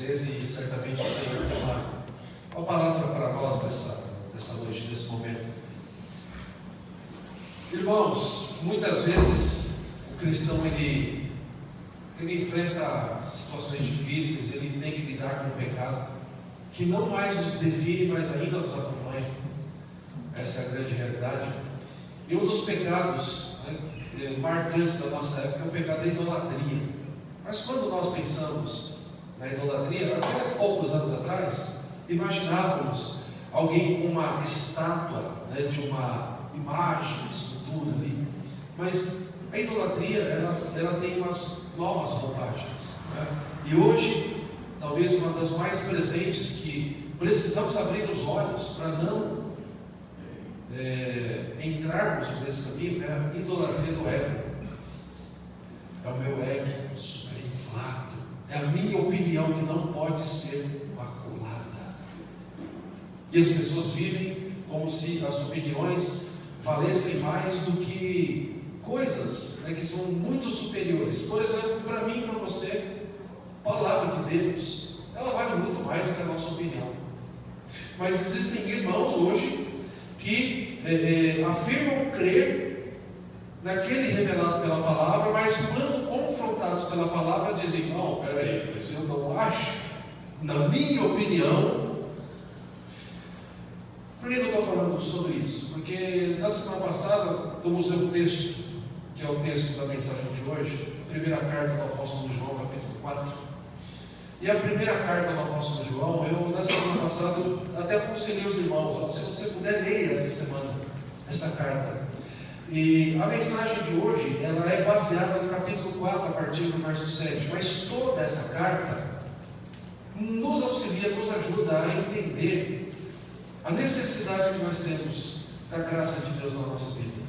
vocês e certamente o Senhor tem uma palavra para nós dessa noite, nesse momento. Irmãos, muitas vezes o cristão ele enfrenta situações difíceis, ele tem que lidar com o pecado que não mais nos define, mas ainda nos acompanha. Essa é a grande realidade. E um dos pecados marcantes da nossa época é o pecado da idolatria. Mas quando nós pensamos na idolatria, até poucos anos atrás, imaginávamos alguém com uma estátua, de uma imagem, de escultura ali. Mas a idolatria, ela tem umas novas roupagens. E hoje, talvez uma das mais presentes, que precisamos abrir os olhos para não entrarmos por esse caminho, é a idolatria do ego. É o meu ego super inflado, é a minha opinião que não pode ser maculada. E as pessoas vivem como se as opiniões valessem mais do que coisas que são muito superiores. Por exemplo, para mim e para você, a palavra de Deus, ela vale muito mais do que a nossa opinião. Mas existem irmãos hoje que afirmam crer naquele revelado pela palavra, mas quando confrontados pela palavra dizem: não, peraí, mas eu não acho, na minha opinião. Por que eu estou falando sobre isso? Porque na semana passada eu usei um texto, que é o texto da mensagem de hoje, a primeira carta do apóstolo João, capítulo 4. E a primeira carta do apóstolo João, eu na semana passada até aconselhei os irmãos: se você puder, leia essa semana essa carta. E a mensagem de hoje, ela é baseada no capítulo 4, a partir do verso 7. Mas toda essa carta nos auxilia, nos ajuda a entender a necessidade que nós temos da graça de Deus na nossa vida.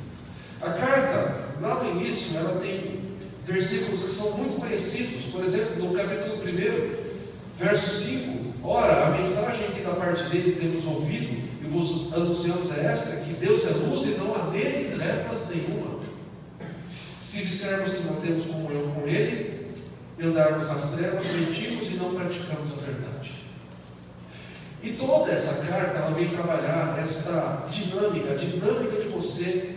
A carta, lá no início, ela tem versículos que são muito conhecidos. Por exemplo, no capítulo 1, verso 5: ora, a mensagem que da parte dele temos ouvido e vos anunciamos é esta, que Deus é luz e não há nele trevas nenhuma. Se dissermos que não temos comunhão com ele e andarmos nas trevas, mentimos e não praticamos a verdade. E toda essa carta, ela vem trabalhar esta dinâmica, a dinâmica de você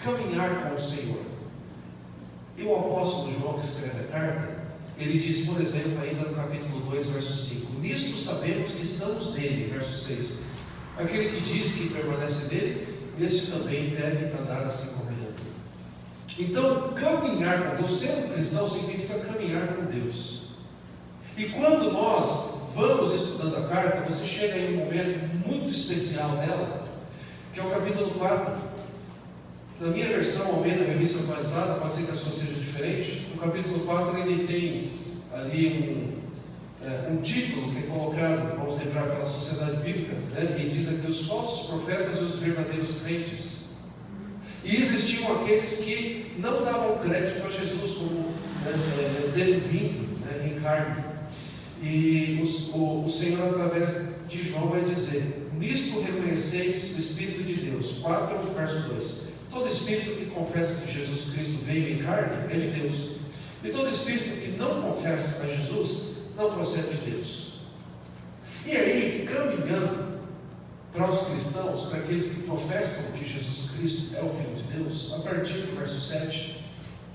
caminhar com o Senhor. E o apóstolo João, que escreve a carta, ele diz, por exemplo, ainda no capítulo 2, verso 5: nisto sabemos que estamos nele, verso 6. Aquele que diz que permanece nele, este também deve andar assim como ele anda. Então, caminhar com Deus, ser um cristão, significa caminhar com Deus. E quando nós vamos estudando a carta, você chega em um momento muito especial nela, que é o capítulo 4. Na minha versão, Almeida, revista atualizada, pode ser que a sua seja diferente. No capítulo 4 ele tem ali um título que é colocado, vamos lembrar, pela sociedade bíblica, e diz aqui: os falsos profetas e os verdadeiros crentes. E existiam aqueles que não davam crédito a Jesus como dele vindo em carne. E o Senhor, através de João, vai dizer: nisto reconheceis o Espírito de Deus. 4, verso 2. Todo espírito que confessa que Jesus Cristo veio em carne é de Deus. E todo espírito que não confessa a Jesus não procede de Deus. E aí, caminhando para os cristãos, para aqueles que professam que Jesus Cristo é o Filho de Deus, a partir do verso 7,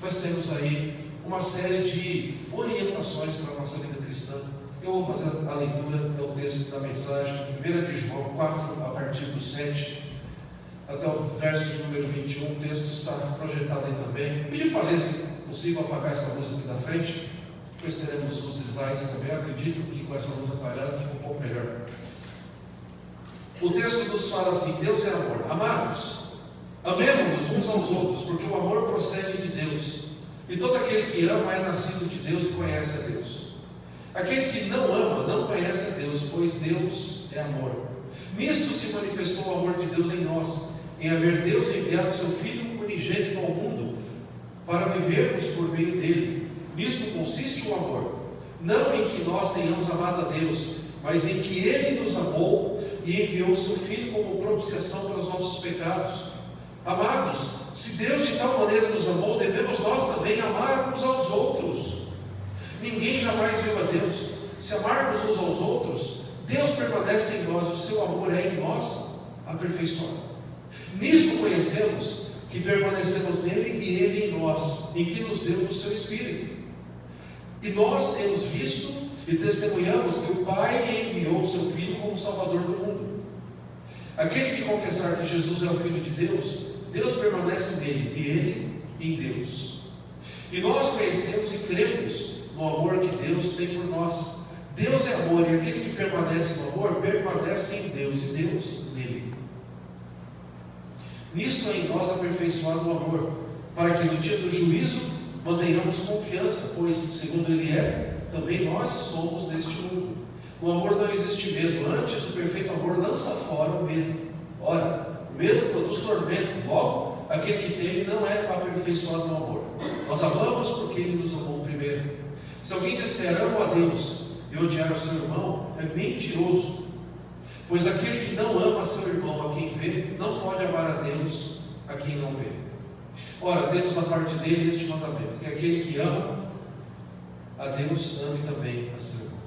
nós temos aí uma série de orientações para a nossa vida cristã. Eu vou fazer a leitura do texto da mensagem, 1 de João 4, a partir do 7 até o verso de número 21, o texto está projetado aí também. Pedi para ler, se possível, apagar essa luz aqui da frente. Depois teremos os slides também. Eu acredito que com essa luz apagada fica um pouco melhor. O texto nos fala assim: Deus é amor. Amados, amemos-nos uns aos outros, porque o amor procede de Deus. E todo aquele que ama é nascido de Deus e conhece a Deus. Aquele que não ama não conhece a Deus, pois Deus é amor. Nisto se manifestou o amor de Deus em nós, em haver Deus enviado seu Filho unigênito ao mundo, para vivermos por meio dele. Nisto consiste o amor, não em que nós tenhamos amado a Deus, mas em que ele nos amou e enviou seu Filho como propiciação para os nossos pecados. Amados, se Deus de tal maneira nos amou, devemos nós também amar uns aos outros. Ninguém jamais viu a Deus. Se amarmos uns aos outros, Deus permanece em nós, o seu amor é em nós aperfeiçoado. Nisto conhecemos que permanecemos nele e ele em nós, em que nos deu o seu Espírito. E nós temos visto e testemunhamos que o Pai enviou o seu Filho como Salvador do mundo. Aquele que confessar que Jesus é o Filho de Deus, Deus permanece nele e ele em Deus. E nós conhecemos e cremos no amor que Deus tem por nós. Deus é amor, e aquele que permanece no amor, permanece em Deus, e Deus nele. Nisto é em nós aperfeiçoado o amor, para que no dia do juízo mantenhamos confiança, pois, segundo Ele é, também nós somos deste mundo. No amor não existe medo, antes o perfeito amor lança fora o medo. Ora, o medo produz tormento, logo, aquele que teme não é aperfeiçoado no amor. Nós amamos porque Ele nos amou primeiro. Se alguém disser amo a Deus e odiar o seu irmão, é mentiroso. Pois aquele que não ama seu irmão a quem vê, não pode amar a Deus a quem não vê. Ora, temos da parte dele este mandamento, que aquele que ama a Deus, ame também a seu irmão.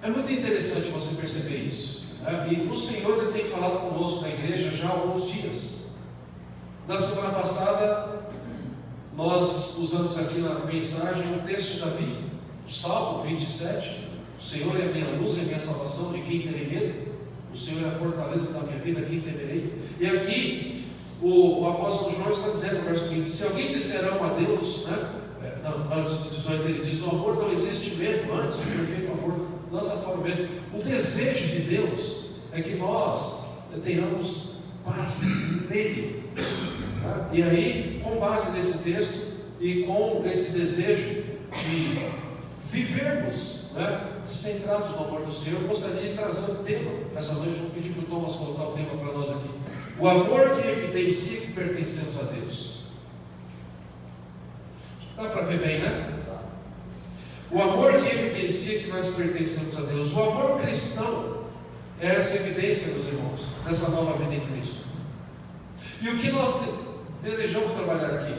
É muito interessante você perceber isso, né? E o Senhor ele tem falado conosco na igreja já há alguns dias. Na semana passada, nós usamos aqui na mensagem um texto de Davi, o Salmo 27. O Senhor é a minha luz e a minha salvação, de quem terei medo? O Senhor é a fortaleza da minha vida, quem temerei? E aqui o apóstolo João está dizendo no verso 20: se alguém disser amo a Deus, né? Antes do 18 ele diz: no amor não existe medo, antes o perfeito amor lança fora o medo. O desejo de Deus é que nós tenhamos paz nele. Tá? E aí, com base nesse texto e com esse desejo de vivermos, né, centrados no amor do Senhor, eu gostaria de trazer um tema essa noite. Vou pedir para o Thomas colocar o tema para nós aqui: o amor que evidencia que pertencemos a Deus. Dá para ver bem, né? O amor que evidencia que nós pertencemos a Deus. O amor cristão é essa evidência, meus irmãos, dessa nova vida em Cristo. E o que nós desejamos trabalhar aqui,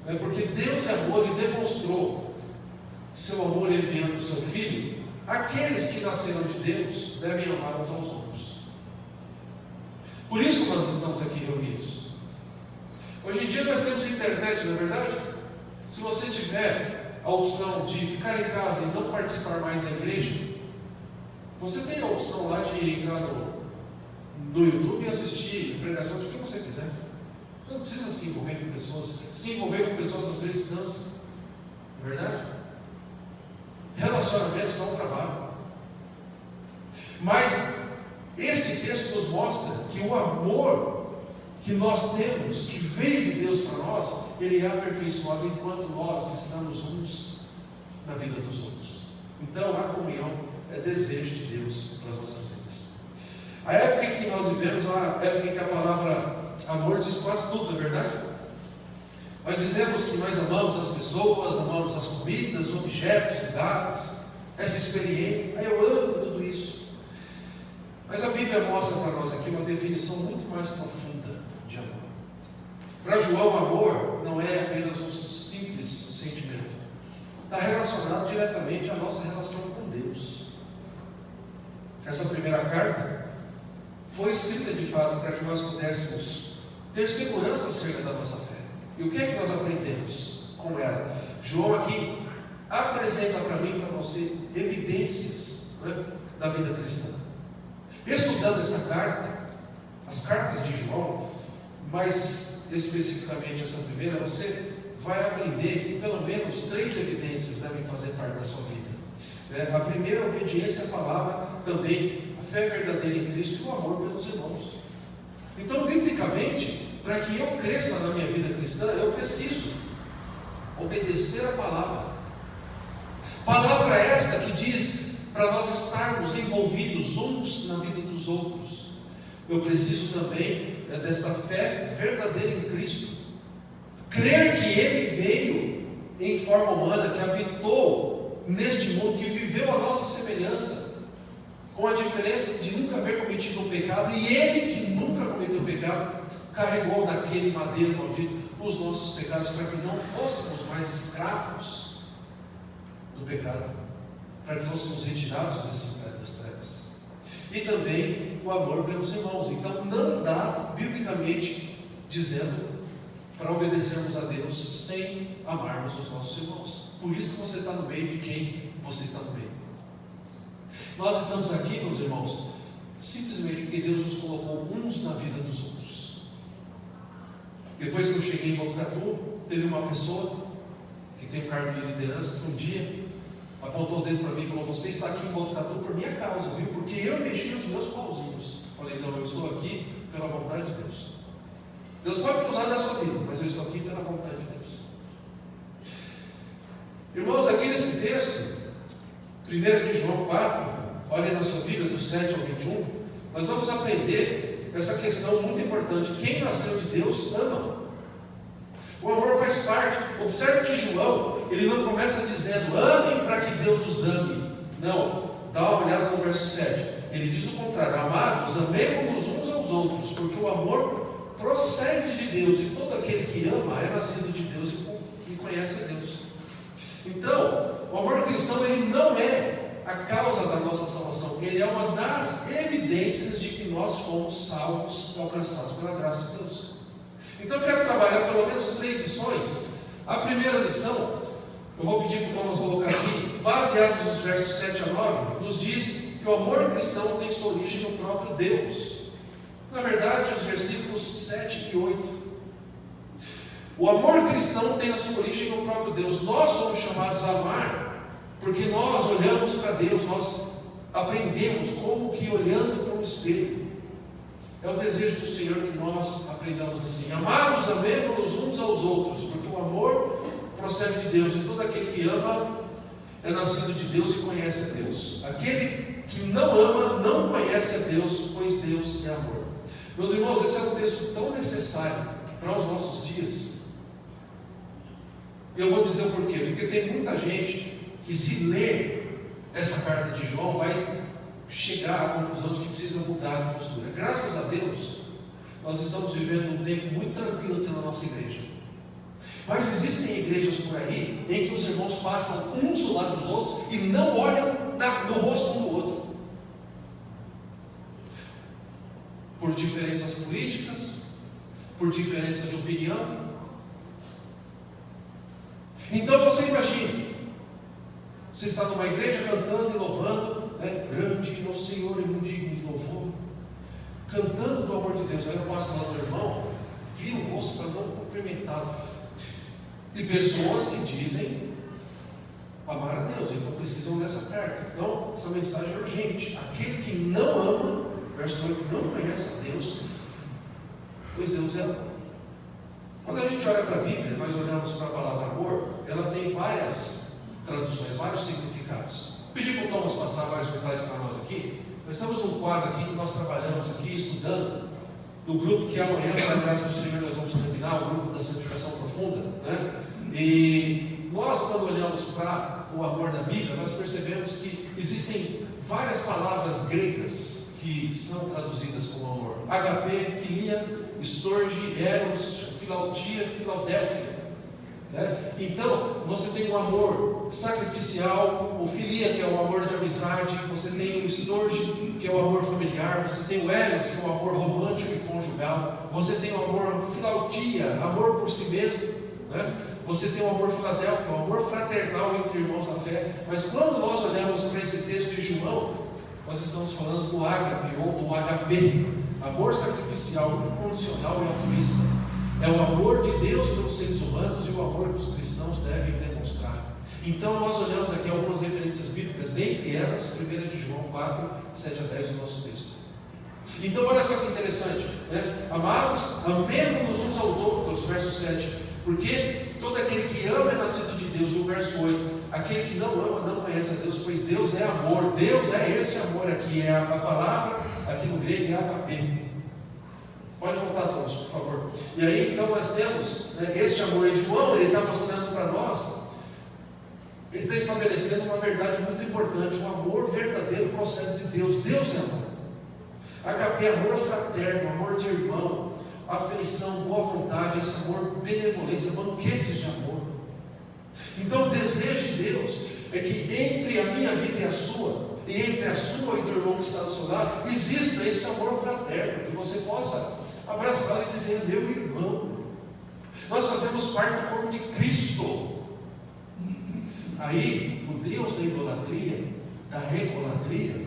né? Porque Deus é amor e demonstrou seu amor enviando o seu Filho. Aqueles que nasceram de Deus devem amar uns aos outros. Por isso nós estamos aqui reunidos. Hoje em dia nós temos internet, não é verdade? Se você tiver a opção de ficar em casa e não participar mais da igreja, você tem a opção lá de entrar no YouTube e assistir pregação de quem você quiser. Você não precisa se envolver com pessoas. Se envolver com pessoas às vezes cansa, não é verdade? Relacionamentos dão trabalho. Mas este texto nos mostra que o amor que nós temos, que veio de Deus para nós, ele é aperfeiçoado enquanto nós estamos uns na vida dos outros. Então a comunhão é desejo de Deus para as nossas vidas. A época em que nós vivemos é uma época em que a palavra amor diz quase tudo, não é verdade? Nós dizemos que nós amamos as pessoas, amamos as comidas, objetos, lugares, essa experiência. Eu amo tudo isso. Mas a Bíblia mostra para nós aqui uma definição muito mais profunda de amor. Para João, amor não é apenas um simples sentimento. Está relacionado diretamente à nossa relação com Deus. Essa primeira carta foi escrita de fato para que nós pudéssemos ter segurança acerca da nossa fé. E o que é que nós aprendemos com ela? João aqui apresenta para mim e para você evidências, né, da vida cristã. Estudando essa carta, as cartas de João, mais especificamente essa primeira, você vai aprender que pelo menos 3 evidências devem fazer parte da sua vida. A primeira, a obediência à palavra, também a fé verdadeira em Cristo e o amor pelos irmãos. Então, biblicamente, para que eu cresça na minha vida cristã, eu preciso obedecer a palavra. Palavra esta que diz para nós estarmos envolvidos uns na vida dos outros. Eu preciso também desta fé verdadeira em Cristo. Crer que Ele veio em forma humana, que habitou neste mundo, que viveu a nossa semelhança, com a diferença de nunca haver cometido um pecado, e Ele que nunca cometeu pecado, carregou naquele madeiro maldito os nossos pecados, para que não fôssemos mais escravos pecado, para que fôssemos retirados desse império das trevas. E também o amor pelos irmãos. Então não dá, biblicamente dizendo, para obedecermos a Deus sem amarmos os nossos irmãos. Por isso que você está no meio de quem você está no meio. Nós estamos aqui, meus irmãos, simplesmente porque Deus nos colocou uns na vida dos outros. Depois que eu cheguei em Botucatu, teve uma pessoa que tem um cargo de liderança que um dia apontou o dedo para mim e falou: você está aqui em Botucatu por minha causa, viu? Porque eu mexi os meus pauzinhos. Falei: não, eu estou aqui pela vontade de Deus. Deus pode usar na sua vida, mas eu estou aqui pela vontade de Deus. Irmãos, aqui nesse texto, 1 de João 4, olha na sua Bíblia, do 7 ao 21, nós vamos aprender essa questão muito importante. Quem nasceu de Deus ama. O amor faz parte. Observe que João, ele não começa dizendo: amem para que Deus os ame. Não, dá uma olhada no verso 7. Ele diz o contrário: amados, amemos uns aos outros, porque o amor procede de Deus, e todo aquele que ama é nascido de Deus e conhece a Deus. Então, o amor cristão, ele não é a causa da nossa salvação, ele é uma das evidências de que nós fomos salvos e alcançados pela graça de Deus. Então eu quero trabalhar pelo menos 3 lições. A primeira lição, eu vou pedir para o Thomas colocar aqui, baseados nos versos 7 a 9, nos diz que o amor cristão tem sua origem no próprio Deus. Na verdade, os versículos 7 e 8. O amor cristão tem a sua origem no próprio Deus. Nós somos chamados a amar, porque nós olhamos para Deus, nós aprendemos como que olhando para um espelho. É o desejo do Senhor que nós aprendamos assim: amados, amemos uns aos outros, porque o amor procede de Deus, e todo aquele que ama é nascido de Deus e conhece a Deus. Aquele que não ama não conhece a Deus, pois Deus é amor. Meus irmãos, esse é um texto tão necessário para os nossos dias. Eu vou dizer o porquê. Porque tem muita gente que, se ler essa carta de João, vai chegar à conclusão de que precisa mudar de postura. Graças a Deus, nós estamos vivendo um tempo muito tranquilo aqui na nossa igreja. Mas existem igrejas por aí em que os irmãos passam uns do lado dos outros e não olham no rosto um do outro. Por diferenças políticas, por diferenças de opinião. Então você imagina, você está numa igreja cantando e louvando, né? Grande é o Senhor e muito digno de louvor, cantando do amor de Deus. Aí eu passo lá do irmão, viro o rosto para não cumprimentá-lo. De pessoas que dizem amar a Deus, então precisam dessa carta. Então, essa mensagem é urgente. Aquele que não ama, verso 8, não conhece a Deus, pois Deus é amor. Quando a gente olha para a Bíblia, nós olhamos para a palavra amor, ela tem várias traduções, vários significados. Pedi para o Thomas passar mais um slide para nós aqui. Nós temos um quadro aqui que nós trabalhamos aqui, estudando, no grupo que amanhã, pela graça do Senhor, nós vamos terminar, o grupo da santificação profunda, né? E nós, quando olhamos para o amor da Bíblia, nós percebemos que existem várias palavras gregas que são traduzidas como amor: HP, filia, storge, eros, filautia, filadélfia, né? Então, você tem o amor sacrificial, o filia, que é o amor de amizade, você tem o storge, que é o amor familiar, você tem o eros, que é o amor romântico e conjugal, você tem o amor filautia, amor por si mesmo, né? Você tem o amor filadélfio, o amor fraternal entre irmãos da fé. Mas quando nós olhamos para esse texto de João, nós estamos falando do ágape ou do HP, amor sacrificial, incondicional e altruísta. É o amor de Deus pelos seres humanos e o amor que os cristãos devem demonstrar. Então nós olhamos aqui algumas referências bíblicas, dentre elas 1 de João 4, 7 a 10 do nosso texto. Então olha só que interessante, né? Amados, amemos uns aos outros, verso 7, porque todo aquele que ama é nascido de Deus. E o verso 8, aquele que não ama não conhece a Deus, pois Deus é amor. Deus é esse amor aqui, é a palavra aqui no grego é agape. Pode voltar, Thomas, por favor. E aí então nós temos, né, este amor. E João, ele está mostrando para nós, ele está estabelecendo uma verdade muito importante: o amor verdadeiro procede de Deus. Deus é amor. Agape é amor fraterno, amor de irmão, afeição, boa vontade, esse amor, benevolência, banquetes de amor. Então o desejo de Deus é que entre a minha vida e a sua, e entre a sua e do irmão que está do seu lado, exista esse amor fraterno, que você possa abraçar e dizer: meu irmão, nós fazemos parte do corpo de Cristo. Aí, o Deus da idolatria, da egolatria,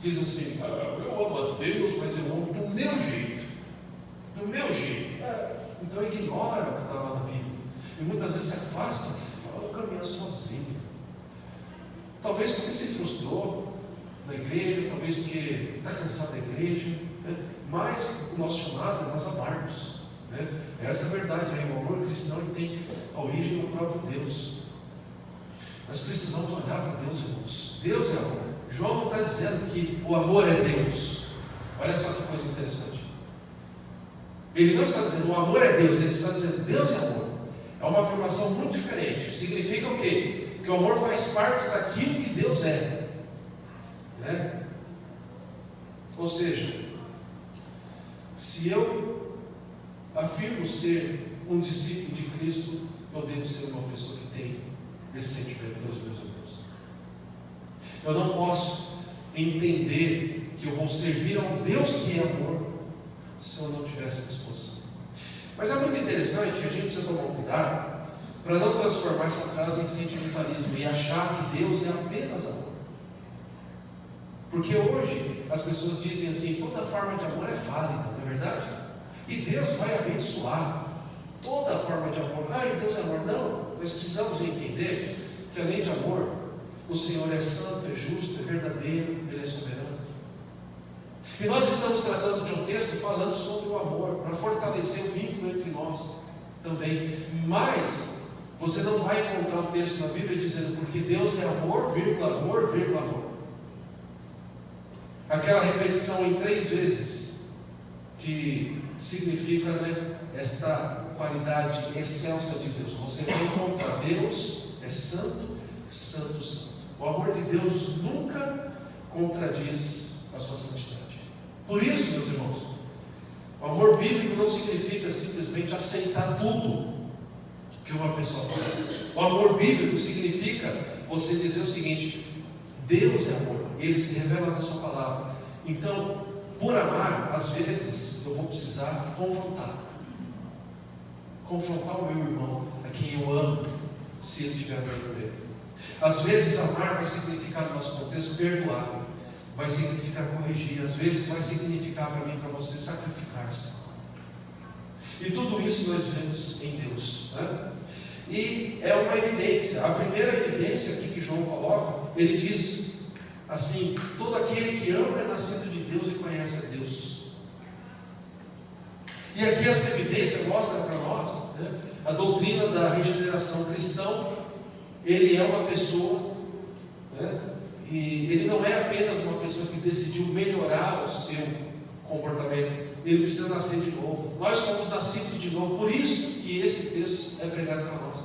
diz assim: eu amo a Deus, mas eu amo do meu jeito. Do meu jeito. Então ignora o que está lá na Bíblia. E muitas vezes se afasta e fala: vou caminhar sozinho. Talvez porque se frustrou na igreja, talvez porque está cansado da igreja, né? Mas o nosso chamado é nós amarmos, né? Essa é a verdade, né? O amor cristão tem a origem do próprio Deus. Nós precisamos olhar para Deus, irmãos. Deus é amor. João não está dizendo que o amor é Deus. Olha só que coisa interessante. Ele não está dizendo o amor é Deus, ele está dizendo Deus é amor. É uma afirmação muito diferente. Significa o quê? Que o amor faz parte daquilo que Deus é, né? Ou seja, se eu afirmo ser um discípulo de Cristo, eu devo ser uma pessoa que tem esse sentimento pelos meus irmãos. Eu não posso entender que eu vou servir a um Deus que é amor se eu não tiver essa disposição. Mas é muito interessante que a gente precisa tomar um cuidado para não transformar essa frase em sentimentalismo e achar que Deus é apenas amor. Porque hoje as pessoas dizem assim: toda forma de amor é válida, não é verdade? E Deus vai abençoar toda forma de amor. Deus é amor. Não, nós precisamos entender que além de amor, o Senhor é santo, é justo, é verdadeiro, Ele é soberano. E nós estamos tratando de um texto falando sobre o amor, para fortalecer o vínculo entre nós também. Mas você não vai encontrar um texto na Bíblia dizendo porque Deus é amor, vírgula, amor, vírgula, amor. Aquela repetição em 3 vezes que significa, né, esta qualidade excelsa de Deus. Você vai encontrar: Deus é santo, santo, santo. O amor de Deus nunca contradiz a sua santidade. Por isso, meus irmãos, o amor bíblico não significa simplesmente aceitar tudo que uma pessoa faz. O amor bíblico significa você dizer o seguinte: Deus é amor, Ele se revela na sua palavra. Então, por amar, às vezes eu vou precisar confrontar o meu irmão, a quem eu amo, se ele tiver dentro dele. Às vezes amar vai significar, no nosso contexto, perdoar, vai significar corrigir, às vezes vai significar para mim e para você sacrificar-se. E tudo isso nós vemos em Deus, né? E é uma evidência. A primeira evidência aqui que João coloca, ele diz assim: todo aquele que ama é nascido de Deus e conhece a Deus. E aqui essa evidência mostra para nós, né, a doutrina da regeneração. Cristão, ele é uma pessoa, né, e ele não é apenas uma pessoa que decidiu melhorar o seu comportamento. Ele precisa nascer de novo. Nós somos nascidos de novo. Por isso que esse texto é pregado para nós.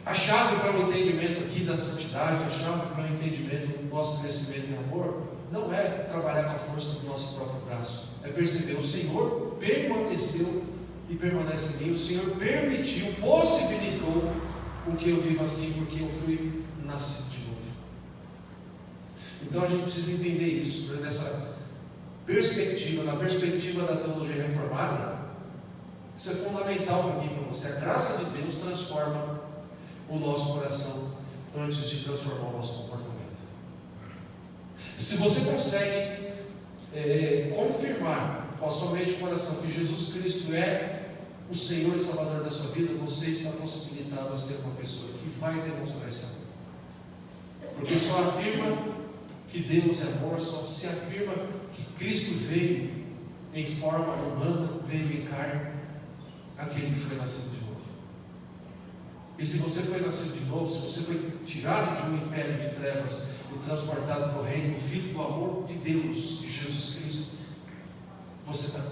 A chave para o entendimento aqui da santidade, a chave para o entendimento do nosso crescimento em amor, não é trabalhar com a força do nosso próprio braço. É perceber: o Senhor permaneceu e permanece em mim. O Senhor permitiu, possibilitou com que eu viva assim, porque eu fui nascido de novo. Então a gente precisa entender isso, né? Nessa perspectiva, na perspectiva da teologia reformada. Isso é fundamental para mim e para você. A graça de Deus transforma o nosso coração antes de transformar o nosso comportamento. Se você consegue confirmar com a sua mente e coração que Jesus Cristo é o Senhor e Salvador da sua vida, você está possibilitado a ser uma pessoa que vai demonstrar esse amor. Porque só afirma que Deus é amor, só se afirma que Cristo veio em forma humana, veio em carne, aquele que foi nascido de novo. E se você foi nascido de novo, se você foi tirado de um império de trevas e transportado para o reino do Filho do amor de Deus, de Jesus Cristo, você está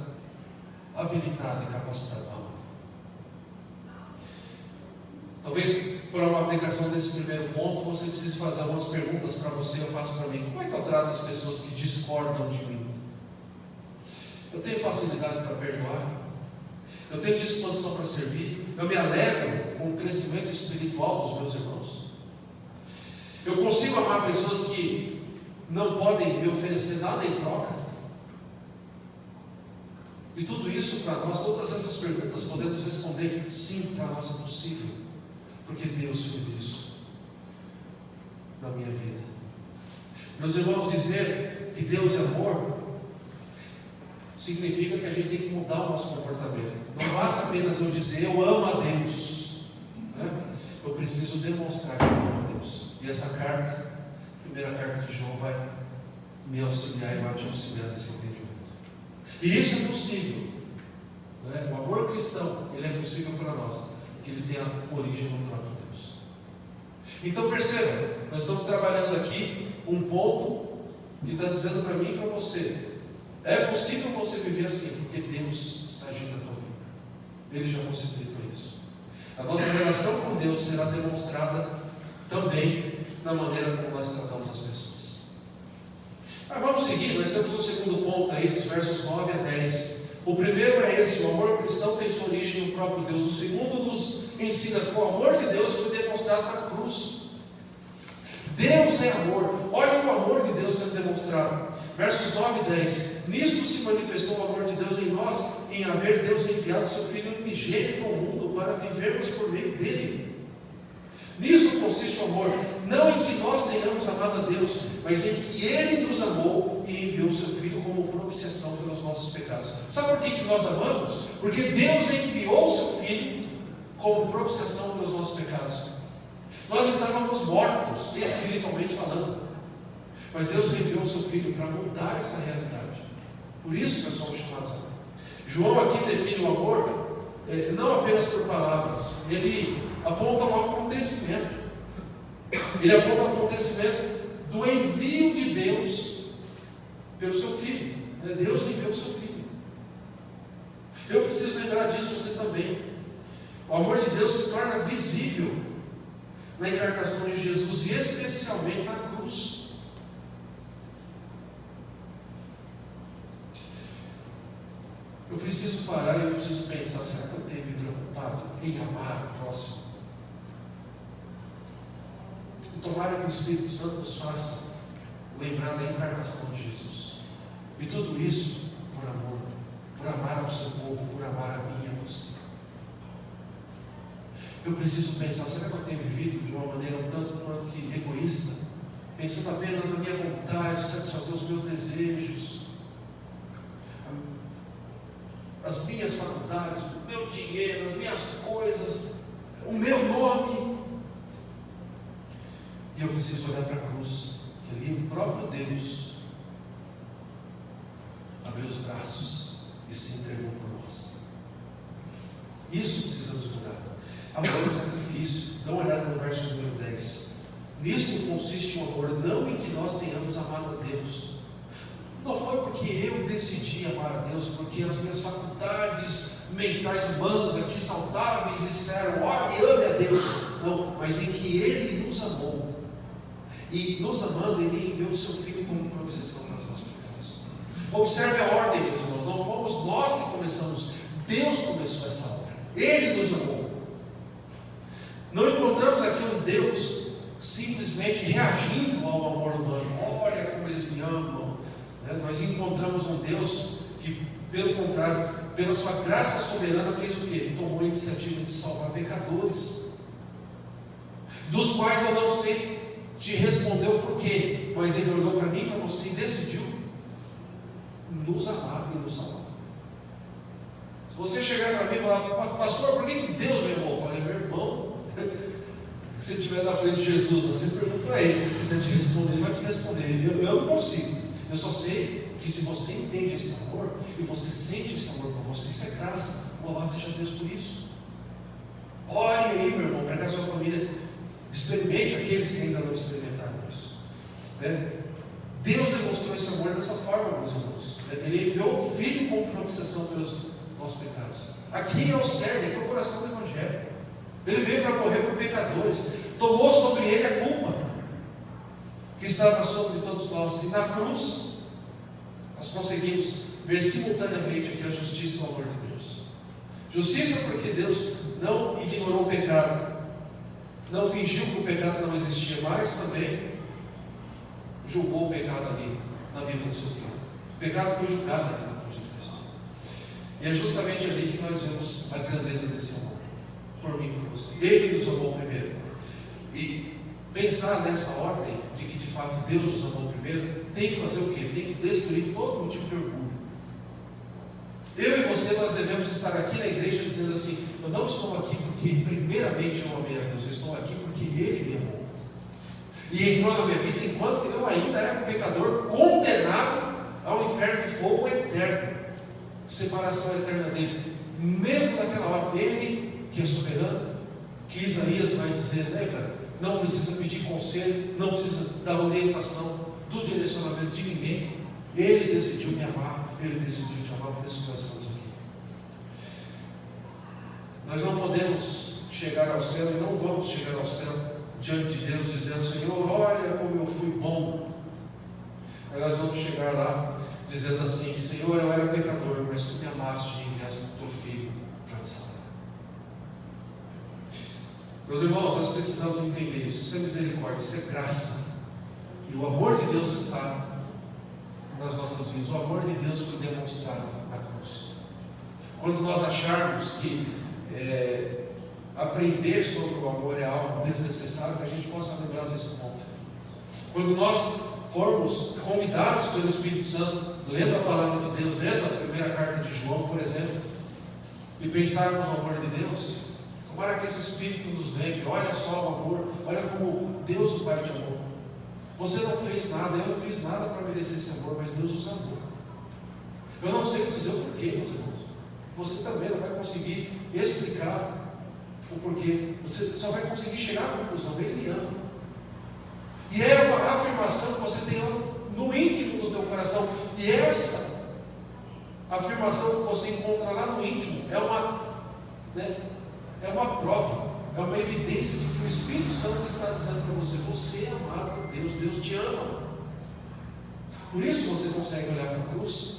habilitado e capacitado a amar. Talvez para uma aplicação desse primeiro ponto, você precise fazer algumas perguntas para você. Eu faço para mim: como é que eu trato as pessoas que discordam de mim? Eu tenho facilidade para perdoar? Eu tenho disposição para servir? Eu me alegro com o crescimento espiritual dos meus irmãos. Eu consigo amar pessoas que não podem me oferecer nada em troca. E tudo isso para nós, todas essas perguntas, podemos responder sim, para nós é possível, porque Deus fez isso na minha vida. Meus irmãos, dizer que Deus é amor significa que a gente tem que mudar o nosso comportamento. Não basta apenas eu dizer eu amo a Deus, né? Eu preciso demonstrar que eu amo a Deus. E essa carta, a primeira carta de João, vai me auxiliar e vai te auxiliar nesse entendimento. E isso é possível, né? O amor cristão, ele é possível para nós, porque ele tem a origem no próprio Deus. Então perceba, nós estamos trabalhando aqui um ponto que está dizendo para mim e para você: é possível você viver assim, porque Deus está agindo na tua vida. Ele já possibilitou isso. A nossa relação com Deus será demonstrada também na maneira como nós tratamos as pessoas. Mas vamos seguir, nós temos o segundo ponto aí, dos versos 9 a 10. O primeiro é esse: o amor cristão tem sua origem no próprio Deus. O segundo nos ensina que o amor de Deus foi demonstrado na cruz. Deus é amor. Olha o amor de Deus sendo demonstrado. Versos 9 e 10. Nisto se manifestou o amor de Deus em nós, em haver Deus enviado seu Filho unigênito ao mundo para vivermos por meio dele. Nisto consiste o amor, não em que nós tenhamos amado a Deus, mas em que Ele nos amou e enviou seu Filho como propiciação pelos nossos pecados. Sabe por que nós amamos? Porque Deus enviou seu Filho como propiciação pelos nossos pecados. Nós estávamos mortos, espiritualmente falando, mas Deus enviou seu Filho para mudar essa realidade. Por isso nós somos chamados a amar. João aqui define o amor não apenas por palavras, ele aponta um acontecimento. Ele aponta o acontecimento do envio de Deus pelo seu Filho. Deus enviou o seu Filho. Eu preciso lembrar disso, você também. O amor de Deus se torna visível na encarnação de Jesus e especialmente na cruz. Eu preciso parar e eu preciso pensar: será que eu tenho me preocupado em amar o próximo? E tomara que o Espírito Santo nos faça lembrar da encarnação de Jesus. E tudo isso por amor, por amar ao seu povo, por amar a mim e a você. Eu preciso pensar: será que eu tenho vivido de uma maneira um tanto quanto que egoísta, pensando apenas na minha vontade, satisfazer os meus desejos, as minhas faculdades, o meu dinheiro, as minhas coisas, o meu nome? E eu preciso olhar para a cruz, que ali o próprio Deus abriu os braços e se entregou por nós. Isso precisamos mudar. Amor é sacrifício. Dá uma olhada no verso número 10. Nisto consiste o amor, não em que nós tenhamos amado a Deus. Não foi porque eu decidi amar a Deus, porque as minhas faculdades mentais humanas aqui saudáveis disseram: olha, ame a Deus. Não, mas em que Ele nos amou. E nos amando, Ele enviou o seu Filho como propiciação para os nossos pecados. Observe a ordem, meus irmãos. Não fomos nós que começamos. Deus começou essa obra. Ele nos amou. Não encontramos aqui um Deus simplesmente reagindo ao amor humano. Olha como eles me amam. Nós encontramos um Deus que, pelo contrário, pela sua graça soberana, fez o quê? Tomou a iniciativa de salvar pecadores, dos quais eu não sei te responder o porquê, mas Ele olhou para mim e para você e decidiu nos amar e nos salvar. Se você chegar para mim e falar: pastor, por que Deus me amou? Eu falei: meu irmão, se você estiver na frente de Jesus, você pergunta para Ele. Se Ele quiser te responder, Ele vai te responder. Eu não consigo. Eu só sei que se você entende esse amor e você sente esse amor por você, isso é graça. Louvado seja Deus por isso. Ore aí, meu irmão, para que a sua família experimente, aqueles que ainda não experimentaram isso. Deus demonstrou esse amor dessa forma, meus irmãos. Ele enviou o Filho como propiciação pelos nossos pecados. Aqui é o cerne, aqui é o coração do Evangelho. Ele veio para morrer por pecadores, tomou sobre Ele a culpa que estava sobre todos nós, e na cruz nós conseguimos ver simultaneamente aqui a justiça e o amor de Deus. Justiça porque Deus não ignorou o pecado, não fingiu que o pecado não existia, mas também julgou o pecado ali na vida do seu filho. O pecado foi julgado ali na cruz de Cristo. E é justamente ali que nós vemos a grandeza desse amor, por mim e por você. Ele nos amou primeiro. E pensar nessa ordem de que de fato Deus nos amou primeiro, tem que fazer o quê? Tem que destruir todo tipo de orgulho. Eu e você, nós devemos estar aqui na igreja dizendo assim: eu não estou aqui porque primeiramente eu amei a Deus, eu estou aqui porque Ele me amou. E entrou na minha vida enquanto eu ainda era um pecador condenado ao inferno de fogo eterno, separação eterna dele. Mesmo naquela hora, Ele que é soberano, que Isaías vai dizer, lembra? Não precisa pedir conselho, não precisa dar orientação do direcionamento de ninguém. Ele decidiu me amar, Ele decidiu te amar, por isso nós estamos aqui. Nós não podemos chegar ao céu e não vamos chegar ao céu diante de Deus dizendo: Senhor, olha como eu fui bom. Aí nós vamos chegar lá dizendo assim: Senhor, eu era pecador, mas Tu me amaste e enviaste o Teu Filho para me salvar. Meus irmãos, nós precisamos entender isso. Isso é misericórdia, isso é graça. E o amor de Deus está nas nossas vidas. O amor de Deus foi demonstrado na cruz. Quando nós acharmos que aprender sobre o amor é algo desnecessário, que a gente possa lembrar desse ponto. Quando nós formos convidados pelo Espírito Santo, lendo a palavra de Deus, lendo a primeira carta de João, por exemplo, e pensarmos no amor de Deus, tomara que esse Espírito nos lembre: olha só o amor, olha como Deus o Pai te amou. Você não fez nada, eu não fiz nada para merecer esse amor, mas Deus os amou. Eu não sei dizer o porquê, meus irmãos. Você também não vai conseguir explicar o porquê. Você só vai conseguir chegar à conclusão: Ele ama. E é uma afirmação que você tem no íntimo do teu coração. E essa afirmação que você encontra lá no íntimo é uma prova, é uma evidência de que o Espírito Santo está dizendo para você: você é amado por Deus, Deus te ama. Por isso você consegue olhar para a cruz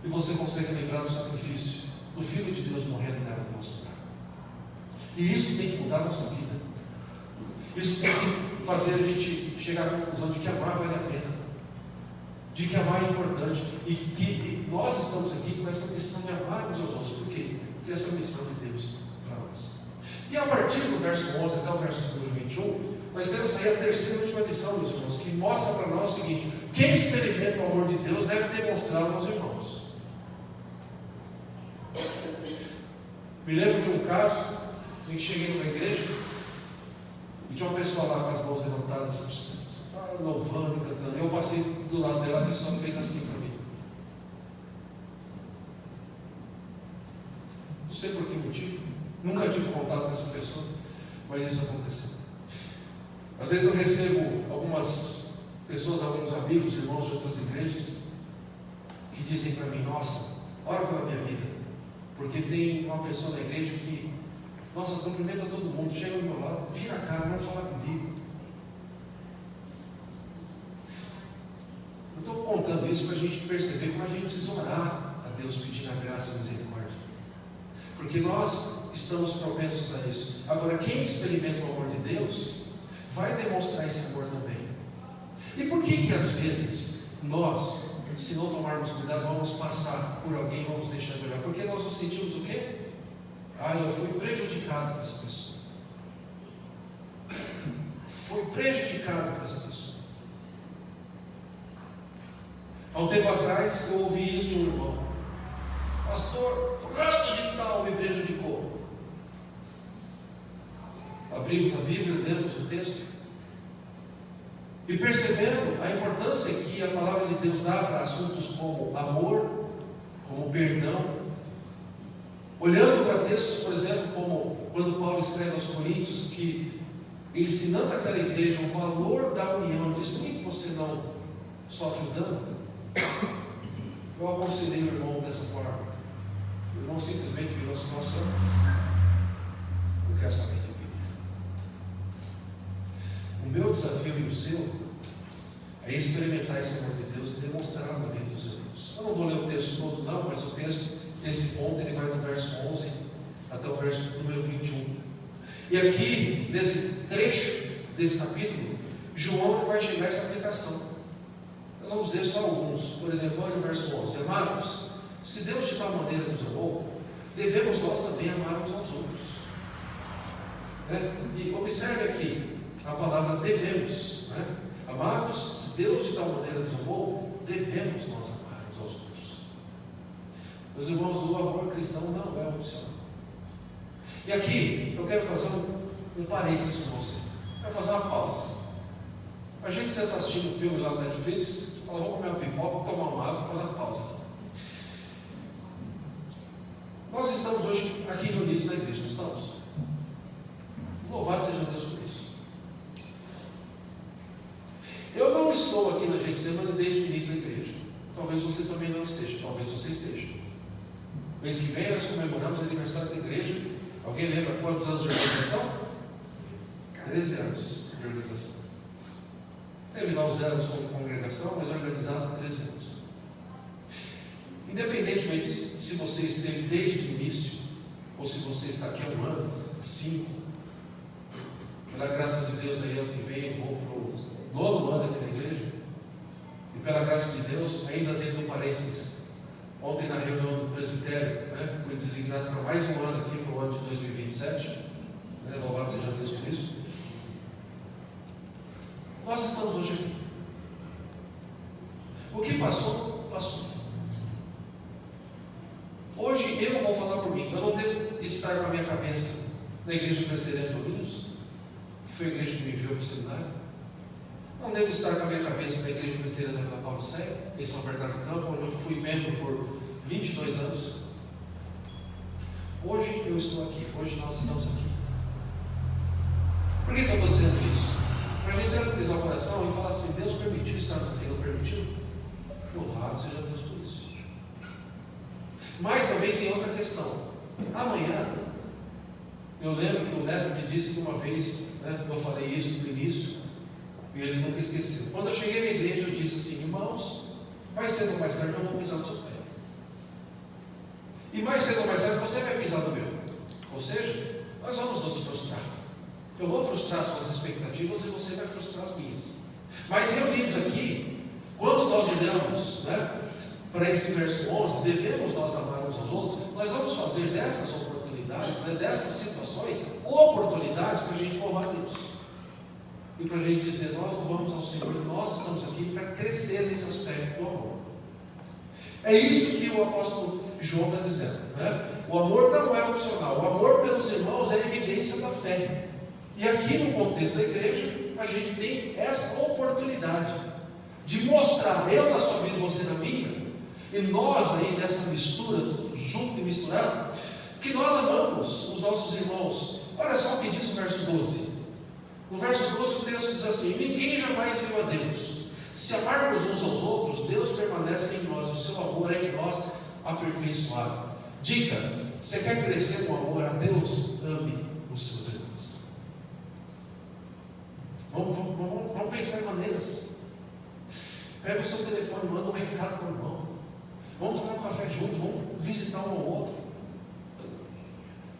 e você consegue lembrar do sacrifício do Filho de Deus morrendo nela no nosso lugar. E isso tem que mudar a nossa vida. Isso tem que fazer a gente chegar à conclusão de que amar vale a pena, de que amar é importante, e que nós estamos aqui com essa missão de amar uns aos outros. Por quê? Porque essa é a missão de Deus para nós. E a partir do verso 11 até o verso número 21, nós temos aí a terceira e última lição, meus irmãos, que mostra para nós o seguinte: quem experimenta o amor de Deus deve demonstrá-lo aos irmãos. Me lembro de um caso em que cheguei numa igreja e tinha uma pessoa lá com as mãos levantadas, louvando, cantando. Eu passei do lado dela, a pessoa fez assim para mim. Não sei por que motivo, nunca tive contato com essa pessoa, mas isso aconteceu. Às vezes eu recebo algumas pessoas, alguns amigos, irmãos de outras igrejas, que dizem para mim: nossa, ora pela minha vida, porque tem uma pessoa na igreja que, nossa, cumprimenta todo mundo, chega ao meu lado, vira a cara, não fala comigo. Eu estou contando isso para a gente perceber como a gente precisa orar a Deus pedindo a graça e a misericórdia, porque nós estamos propensos a isso. Agora, quem experimenta o amor de Deus vai demonstrar esse amor também. E por que às vezes nós, se não tomarmos cuidado, vamos passar por alguém, vamos deixar de olhar? Porque nós nos sentimos o quê? Eu fui prejudicado por essa pessoa. Fui prejudicado por essa pessoa. Há um tempo atrás eu ouvi isso de um irmão: pastor, fulano de tal me prejudicou. Abrimos a Bíblia, lemos o texto e percebendo a importância que a palavra de Deus dá para assuntos como amor, como perdão, olhando para textos, por exemplo, como quando Paulo escreve aos Coríntios, que ensinando aquela igreja o valor da união, diz: por que você não sofre o dano? Eu aconselhei o irmão dessa forma. O irmão simplesmente virou a situação: eu quero saber de Bíblia. O meu desafio e o seu é experimentar esse amor de Deus e demonstrar na vida dos irmãos. Eu não vou ler o texto todo não, mas o texto, esse ponto, ele vai do verso 11 até o verso número 21. E aqui, nesse trecho desse capítulo, João vai chegar a essa aplicação. Nós vamos ver só alguns. Por exemplo, olha o verso 11. Amados, se Deus de tal maneira nos amou, devemos nós também amar uns aos outros. E observe aqui a palavra devemos. Amados, se Deus de tal maneira nos amou, devemos nós amar uns aos outros. Meus irmãos, o amor cristão não é opcional. E aqui eu quero fazer um parênteses com você. Quero fazer uma pausa. A gente está assistindo um filme lá no Netflix, fala, vamos comer uma pipoca, tomar uma água, fazer uma pausa aqui. Nós estamos hoje aqui reunidos na igreja, não estamos? Louvado seja Deus por isso. Eu não estou aqui na Getsemane desde o início da igreja. Talvez você também não esteja, talvez você esteja. Mês que vem nós comemoramos o aniversário da igreja. Alguém lembra quantos anos de organização? 13 anos de organização. Teve lá os anos como congregação, mas organizado há 13 anos. Independentemente se você esteve desde o início, ou se você está aqui há um ano, 5, pela graça de Deus, aí ano que vem eu vou para o 9º ano aqui na igreja, e pela graça de Deus, ainda dentro do parênteses, ontem na reunião do presbitério, fui designado para mais um ano aqui, para o ano de 2027, louvado seja Deus por isso. Nós estamos hoje aqui. O que passou, passou. Hoje eu vou falar por mim. Eu não devo estar com a minha cabeça na Igreja Presbiteriana de Ourinhos, que foi a igreja que me enviou para o seminário. Não devo estar com a minha cabeça na Igreja Presbiteriana da Vila Paulo Cé, em São Bernardo do Campo, onde eu fui membro por 22 anos. Hoje eu estou aqui. Hoje nós estamos aqui. Por que eu estou dizendo isso? Para a gente tranquilizar o coração e falar assim, Deus permitiu estarmos aqui, não permitiu? Louvado seja Deus por isso. Mas também tem outra questão. Amanhã, eu lembro que o Neto me disse que uma vez, eu falei isso no início, e ele nunca esqueceu. Quando eu cheguei na igreja, eu disse assim, irmãos, mais cedo ou mais tarde eu vou pisar no seu pé. E mais cedo ou mais tarde você vai pisar no meu. Ou seja, nós vamos nos frustrar. Eu vou frustrar suas expectativas e você vai frustrar as minhas. Mas reunidos aqui, quando nós olhamos para esse verso 11, devemos nós amar uns aos outros, nós vamos fazer dessas oportunidades, dessas situações, oportunidades para a gente louvar a Deus. E para a gente dizer, nós louvamos ao Senhor, nós estamos aqui para crescer nesse aspecto do amor. É isso que o apóstolo João está dizendo. O amor não é opcional, o amor pelos irmãos é evidência da fé. E aqui no contexto da igreja, a gente tem essa oportunidade de mostrar, eu na sua vida e você na minha, e nós aí nessa mistura, tudo junto e misturado, que nós amamos os nossos irmãos. Olha só o que diz o verso 12. No verso 12 o texto diz assim, ninguém jamais viu a Deus. Se amarmos uns aos outros, Deus permanece em nós, o seu amor é em nós aperfeiçoado. Dica, você quer crescer com amor a Deus? Ame os seus irmãos. Vamos pensar em maneiras. Pega o seu telefone, manda um recado para o irmão. Vamos tomar um café juntos, vamos visitar um ao outro.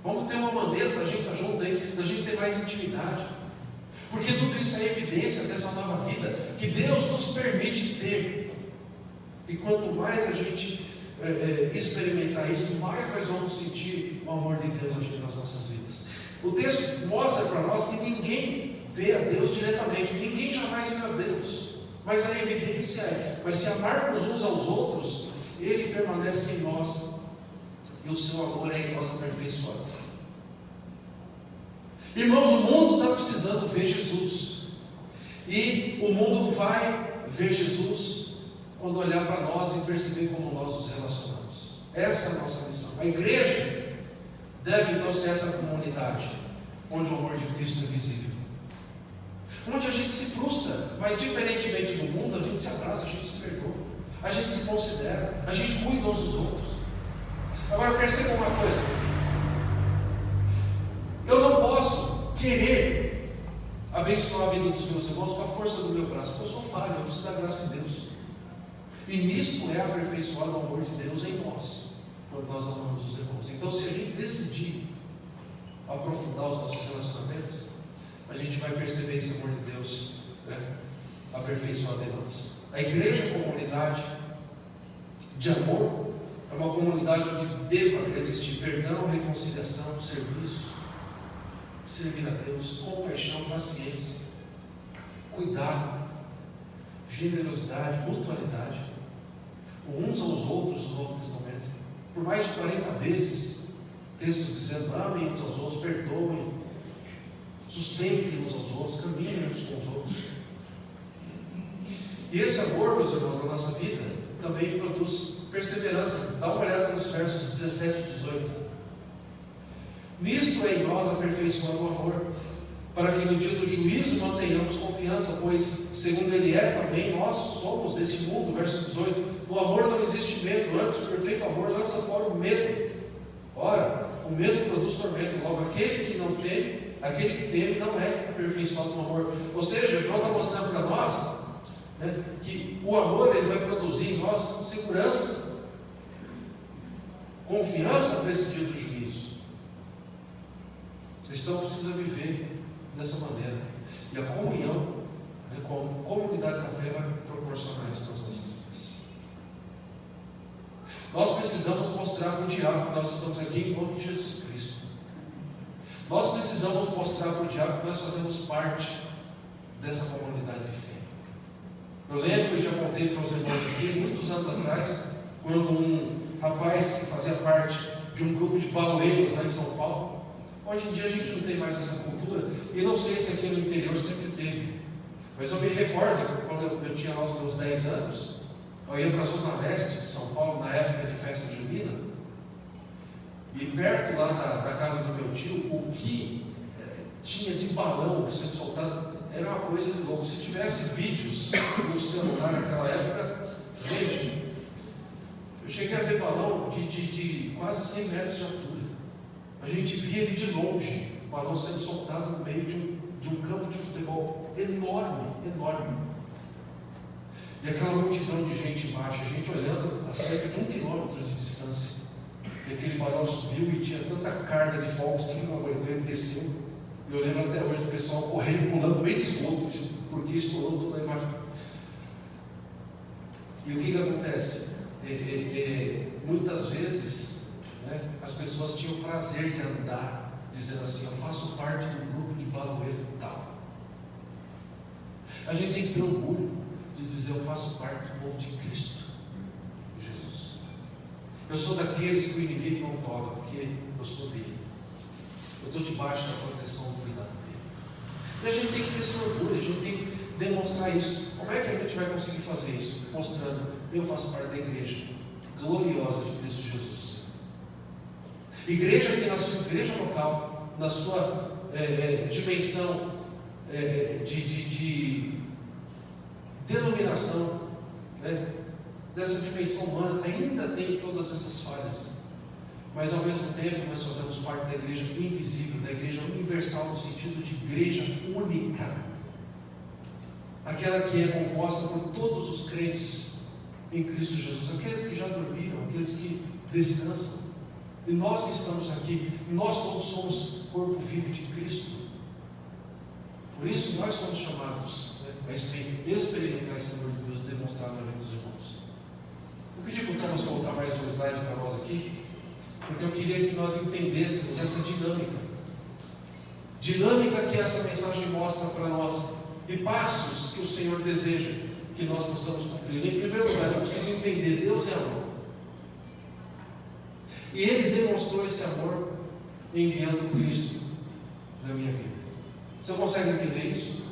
Vamos ter uma maneira para a gente estar junto aí, para a gente ter mais intimidade. Porque tudo isso é evidência dessa nova vida que Deus nos permite ter. E quanto mais a gente experimentar isso, mais nós vamos sentir o amor de Deus aqui nas nossas vidas. O texto mostra para nós que ninguém vê a Deus diretamente, ninguém jamais viu a Deus, mas a evidência mas se amarmos uns aos outros, Ele permanece em nós, e o seu amor é em nós aperfeiçoado. Irmãos, o mundo está precisando ver Jesus, e o mundo vai ver Jesus quando olhar para nós e perceber como nós nos relacionamos. Essa é a nossa missão. A igreja deve então ser essa comunidade onde o amor de Cristo é visível, onde a gente se frustra, mas diferentemente do mundo, a gente se abraça, a gente se perdoa, a gente se considera, a gente cuida uns dos outros. Agora perceba uma coisa, eu não posso querer abençoar a vida dos meus irmãos com a força do meu braço, porque eu sou falho, eu preciso da graça de Deus. E nisto é aperfeiçoado o amor de Deus em nós, quando nós amamos os irmãos. Então, se a gente decidir aprofundar os nossos relacionamentos, a gente vai perceber esse amor de Deus, né, aperfeiçoado em nós. A igreja é uma comunidade de amor, é uma comunidade onde deva existir perdão, reconciliação, serviço, servir a Deus, compaixão, paciência, cuidado, generosidade, mutualidade, uns aos outros no Novo Testamento. Por mais de 40 vezes, textos dizendo: amem uns aos outros, perdoem, sustentem uns aos outros, caminhem uns com os outros. E esse amor, meus irmãos, na nossa vida também produz perseverança. Dá uma olhada nos versos 17 e 18. Nisto é em nós aperfeiçoado o amor, para que no dia do juízo mantenhamos confiança, pois, segundo Ele é também, nós somos desse mundo. Verso 18: no amor não existe medo, antes o perfeito amor lança fora o medo. Ora, o medo produz tormento, logo aquele que não teme, aquele que teme não é aperfeiçoado no amor. Ou seja, João está mostrando para nós, né, que o amor ele vai produzir em nós segurança, confiança para esse dia do juízo. O cristão precisa viver dessa maneira, e a comunhão, né, com a comunidade da fé vai proporcionar isso nas nossas vidas. Nós precisamos mostrar para o diabo que nós estamos aqui em nome de Jesus Cristo. Nós precisamos mostrar para o diabo que nós fazemos parte dessa comunidade de fé. Eu lembro e já contei para os irmãos aqui, muitos anos atrás, quando um rapaz que fazia parte de um grupo de baloeiros lá em São Paulo. Hoje em dia a gente não tem mais essa cultura, e não sei se aqui no interior sempre teve, mas eu me recordo quando eu tinha lá os meus 10 anos, eu ia para a zona leste de São Paulo, na época de festa junina, e perto lá da casa do meu tio, o que tinha de balão sendo soltado era uma coisa de louco. Se tivesse vídeos no celular naquela época, gente, eu cheguei a ver balão de quase 100 metros de altura. A gente via ele de longe, o balão sendo soltado no meio de um campo de futebol enorme, enorme. E aquela multidão de gente embaixo, a gente olhando a cerca de 1 quilômetro de distância. E aquele balão subiu e tinha tanta carga de fogos que não aguentou, ele desceu. E eu lembro até hoje do pessoal correndo, pulando no meio do esgoto, porque estourou tudo lá embaixo. E o que acontece? Muitas vezes, né, as pessoas tinham o prazer de andar, dizendo assim: eu faço parte do grupo de baloeiro tal. A gente tem que ter orgulho de dizer: eu faço parte do povo de Cristo, de Jesus. Eu sou daqueles que o inimigo não toca, porque eu sou dele. Eu estou debaixo da proteção do cuidado dele. E a gente tem que ter esse orgulho, a gente tem que demonstrar isso. Como é que a gente vai conseguir fazer isso? Mostrando: eu faço parte da igreja gloriosa de Cristo Jesus. Igreja que na sua igreja local, na sua dimensão de denominação, né, dessa dimensão humana, ainda tem todas essas falhas. Mas ao mesmo tempo nós fazemos parte da igreja invisível, da igreja universal, no sentido de igreja única, aquela que é composta por todos os crentes em Cristo Jesus, aqueles que já dormiram, aqueles que descansam, e nós que estamos aqui, nós todos somos corpo vivo de Cristo. Por isso nós somos chamados, né, a experimentar esse amor de Deus demonstrado na vida dos irmãos. Vou pedir para o Thomas colocar mais um slide para nós aqui, porque eu queria que nós entendêssemos essa dinâmica que essa mensagem mostra para nós, e passos que o Senhor deseja que nós possamos cumprir. Em primeiro lugar, eu preciso entender: Deus é amor, e Ele demonstrou esse amor enviando Cristo na minha vida. Você consegue entender isso?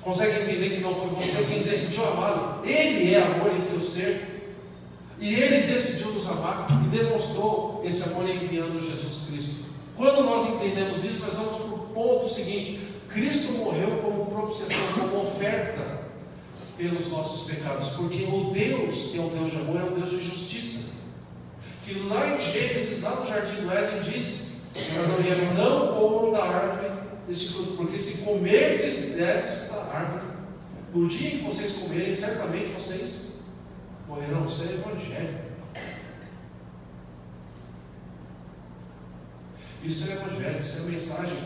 Consegue entender que não foi você quem decidiu amá-lo? Ele é amor em seu ser, e Ele decidiu nos amar e demonstrou esse amor enviando Jesus Cristo. Quando nós entendemos isso, nós vamos para o ponto seguinte: Cristo morreu como propiciação, como oferta pelos nossos pecados, porque o Deus que é o Deus de amor é o Deus de justiça, que lá em Gênesis, lá no jardim do Éden, disse para Adão e Eva: não comam da árvore deste fruto, porque se comerdes deles da árvore, no dia em que vocês comerem, certamente vocês morrerão. Isso é evangelho. Isso é evangelho, isso é a mensagem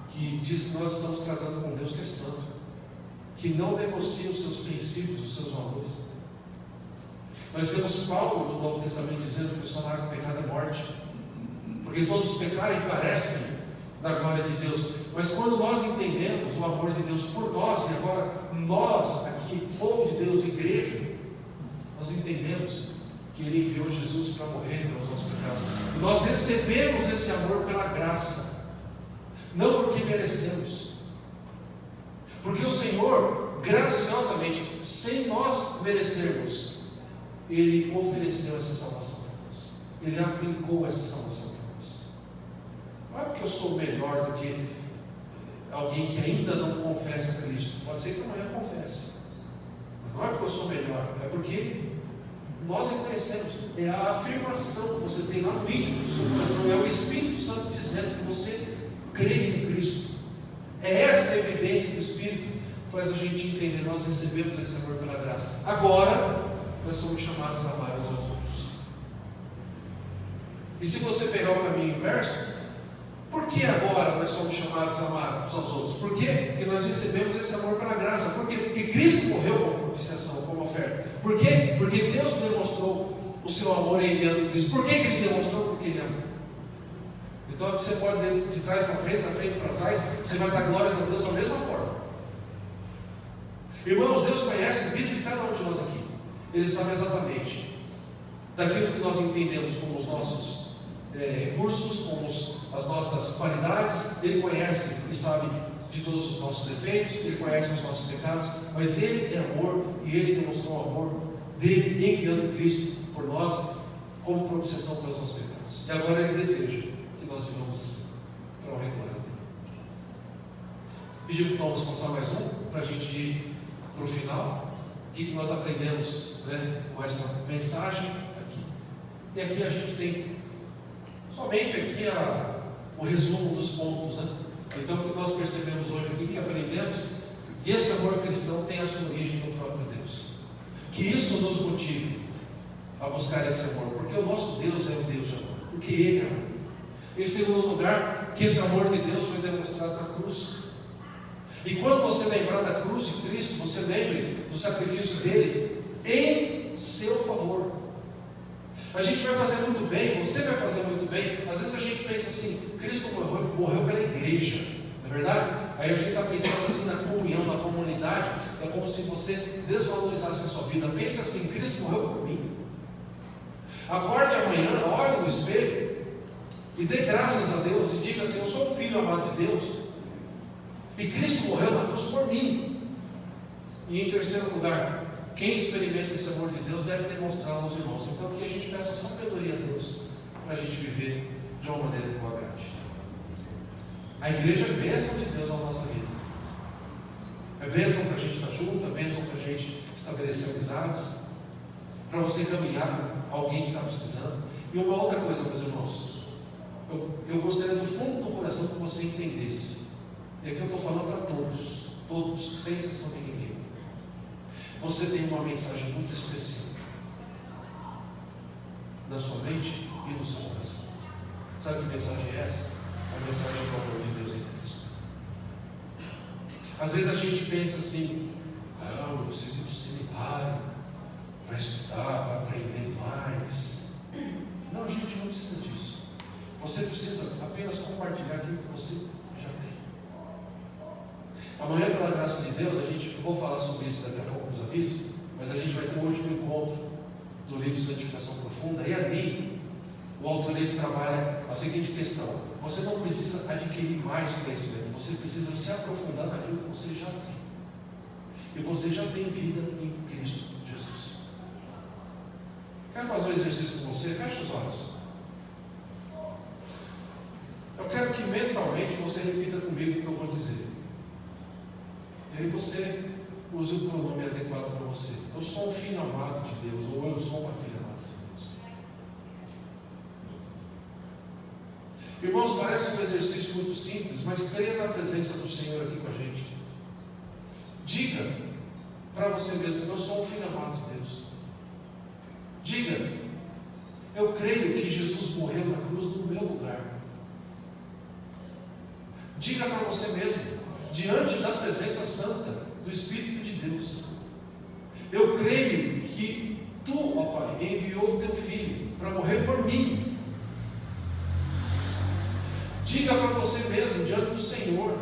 que diz que nós estamos tratando com Deus que é santo, que não negocia os seus princípios, os seus valores. Nós temos Paulo no Novo Testamento dizendo que o salário do pecado é morte, porque todos pecaram e carecem da glória de Deus. Mas quando nós entendemos o amor de Deus por nós, e agora nós aqui, povo de Deus, igreja, nós entendemos que Ele enviou Jesus para morrer pelos nossos pecados. Nós recebemos esse amor pela graça, não porque merecemos, porque o Senhor, graciosamente, sem nós merecermos, Ele ofereceu essa salvação para nós. Ele aplicou essa salvação para nós. Não é porque eu sou melhor do que alguém que ainda não confessa Cristo. Pode ser que amanhã confesse, mas não é porque eu sou melhor, é porque nós reconhecemos. É a afirmação que você tem lá no íntimo do seu coração, é o Espírito Santo dizendo que você crê em Cristo. É essa a evidência do Espírito que faz a gente entender. Nós recebemos esse amor pela graça. Agora nós somos chamados a amar uns aos outros. E se você pegar o caminho inverso, por que agora nós somos chamados a amar uns aos outros? Por quê? Porque nós recebemos esse amor pela graça. Por quê? Porque Cristo morreu como propiciação, como oferta. Por quê? Porque Deus demonstrou o seu amor enviando Cristo. Por que Ele demonstrou? Porque Ele amou. Então você pode ir de trás para frente, da frente para trás, você vai dar glórias a Deus da mesma forma. Irmãos, Deus conhece a vida de cada um de nós aqui. Ele sabe exatamente daquilo que nós entendemos como os nossos recursos, como as nossas qualidades. Ele conhece e sabe de todos os nossos defeitos, Ele conhece os nossos pecados, mas Ele é amor e Ele demonstrou o amor dele enviando Cristo por nós como propiciação para os nossos pecados. E agora Ele deseja que nós vivamos assim, para honrar e glória dele. Pediu para o Thomas passar mais um, para a gente ir para o final. O que nós aprendemos, com essa mensagem aqui? E aqui a gente tem somente aqui o resumo dos pontos, Então o que nós percebemos hoje aqui, que aprendemos, que esse amor cristão tem a sua origem no próprio Deus, que isso nos motive a buscar esse amor, porque o nosso Deus é um Deus de amor, porque Ele é amor. Em segundo lugar, que esse amor de Deus foi demonstrado na cruz. E quando você lembrar da cruz de Cristo, você lembre do sacrifício dele em seu favor. A gente vai fazer muito bem, você vai fazer muito bem. Às vezes a gente pensa assim: Cristo morreu pela igreja, não é verdade? Aí a gente está pensando assim na comunhão, na comunidade. É como se você desvalorizasse a sua vida. Pensa assim: Cristo morreu por mim. Acorde amanhã, olhe no espelho e dê graças a Deus e diga assim: eu sou um filho amado de Deus e Cristo morreu na cruz por mim. E em terceiro lugar, quem experimenta esse amor de Deus deve demonstrá-lo aos irmãos. Então que a gente peça sabedoria a Deus para a gente viver de uma maneira que o agrade. A igreja é bênção de Deus na nossa vida. É bênção para a gente estar junto, é bênção para a gente estabelecer amizades, para você caminhar com alguém que está precisando. E uma outra coisa, meus irmãos, eu gostaria do fundo do coração que você entendesse. E aqui eu estou falando para todos, sem exceção de ninguém. Você tem uma mensagem muito especial na sua mente e no seu coração. Sabe que mensagem é essa? A mensagem do amor de Deus em Cristo. Às vezes a gente pensa assim: eu preciso ir para o seminário para estudar, para aprender mais. Não, a gente não precisa disso. Você precisa apenas compartilhar aquilo que você já tem. Amanhã, pela graça de Deus, eu vou falar sobre isso daqui a pouco nos avisos, mas a gente vai ter o último encontro do livro Santificação Profunda, e ali o autor ele trabalha a seguinte questão: você não precisa adquirir mais conhecimento, você precisa se aprofundar naquilo que você já tem, e você já tem vida em Cristo Jesus. Quero fazer um exercício com você. Feche os olhos. Eu quero que mentalmente você repita comigo o que eu vou dizer. E aí você use o pronome adequado para você. Eu sou um filho amado de Deus, ou eu sou uma filha amada de Deus. Irmãos, parece um exercício muito simples, mas creia na presença do Senhor aqui com a gente. Diga para você mesmo: eu sou um filho amado de Deus. Diga: eu creio que Jesus morreu na cruz no meu lugar. Diga para você mesmo, diante da presença santa do Espírito de Deus: eu creio que Tu, ó Pai, enviou o Teu Filho para morrer por mim. Diga para você mesmo, diante do Senhor,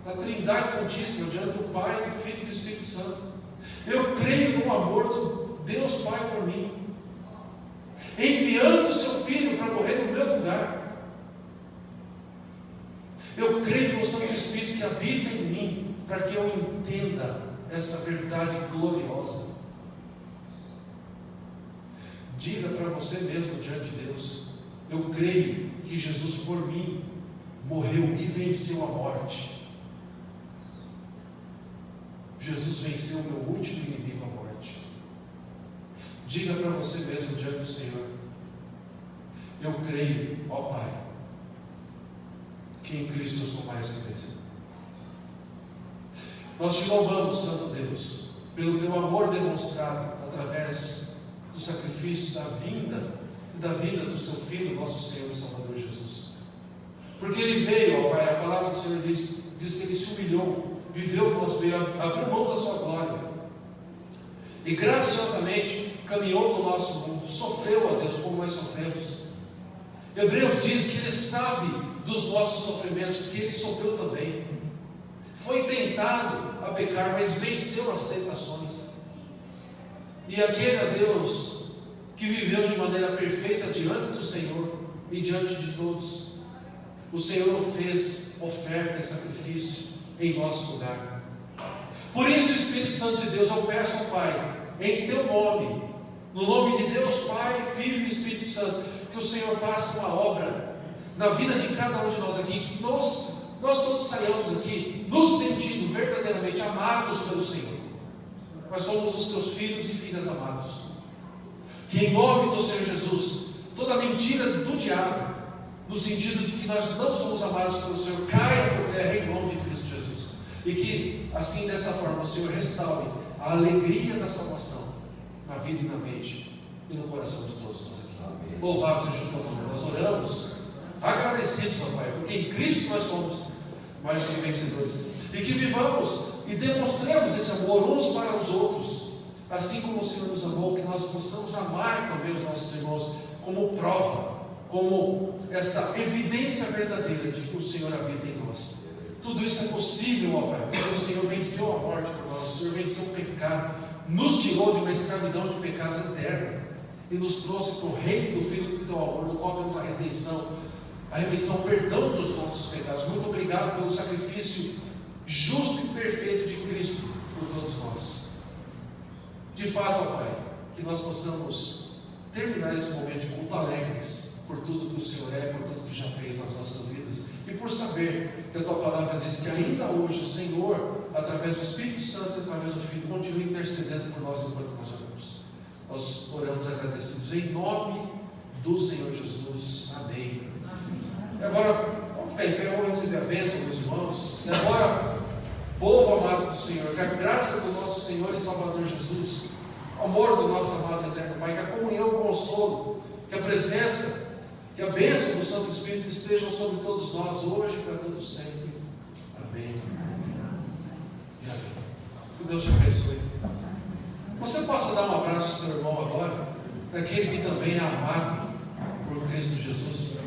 da Trindade Santíssima, diante do Pai, do Filho e do Espírito Santo: eu creio no amor do Deus Pai por mim, enviando o Seu Filho para morrer no meu lugar. Eu creio no Santo Espírito que habita em mim, para que eu entenda essa verdade gloriosa. Diga para você mesmo diante de Deus: eu creio que Jesus por mim morreu e venceu a morte. Jesus venceu o meu último inimigo, a morte. Diga para você mesmo diante do Senhor: eu creio, ó Pai, que em Cristo eu sou mais que vencedor. Nós te louvamos, Santo Deus, pelo Teu amor demonstrado através do sacrifício, da vinda do Seu Filho, nosso Senhor e Salvador Jesus. Porque Ele veio, ó Pai, a palavra do Senhor diz que Ele se humilhou, viveu o nosso meio, abriu mão da Sua glória e graciosamente caminhou no nosso mundo, sofreu a Deus como nós sofremos. Hebreus diz que Ele sabe dos nossos sofrimentos, porque Ele sofreu também. Foi tentado a pecar, mas venceu as tentações. E aquele a Deus que viveu de maneira perfeita diante do Senhor e diante de todos, o Senhor fez oferta e sacrifício em nosso lugar. Por isso, Espírito Santo de Deus, eu peço ao Pai, em Teu nome, no nome de Deus Pai, Filho e Espírito Santo, que o Senhor faça uma obra na vida de cada um de nós aqui, que nós todos saiamos aqui nos sentindo verdadeiramente amados pelo Senhor. Nós somos os Teus filhos e filhas amados. Que em nome do Senhor Jesus, toda mentira do diabo, no sentido de que nós não somos amados pelo Senhor, caia por terra em nome de Cristo Jesus. E que assim, dessa forma, o Senhor restaure a alegria da salvação na vida e na mente e no coração de todos nós aqui. Louvado seja o Teu nome. Nós oramos agradecidos, ó Pai, porque em Cristo nós somos mais que vencedores. E que vivamos e demonstremos esse amor uns para os outros, assim como o Senhor nos amou, que nós possamos amar também os nossos irmãos como prova, como esta evidência verdadeira de que o Senhor habita em nós. Tudo isso é possível, ó Pai, porque o Senhor venceu a morte por nós, o Senhor venceu o pecado, nos tirou de uma escravidão de pecados eterna e nos trouxe para o reino do Filho do Teu amor, no qual temos a remissão, o perdão dos nossos pecados. Muito obrigado pelo sacrifício justo e perfeito de Cristo por todos nós. De fato, ó Pai, que nós possamos terminar esse momento de culto alegres por tudo que o Senhor é, por tudo que já fez nas nossas vidas, e por saber que a Tua palavra diz que ainda hoje o Senhor, através do Espírito Santo e através do Filho, continua intercedendo por nós enquanto nós oramos. Nós oramos agradecidos em nome do Senhor Jesus. Amém. E agora, vamos ficar em pé, vamos receber a bênção dos irmãos. E agora, povo amado do Senhor, que a graça do nosso Senhor e Salvador Jesus, o amor do nosso amado e eterno Pai, que a comunhão, o consolo, que a presença, que a bênção do Santo Espírito estejam sobre todos nós, hoje e para todo sempre. Amém. E amém. Que Deus te abençoe. Você possa dar um abraço ao seu irmão agora, daquele que também é amado por Cristo Jesus.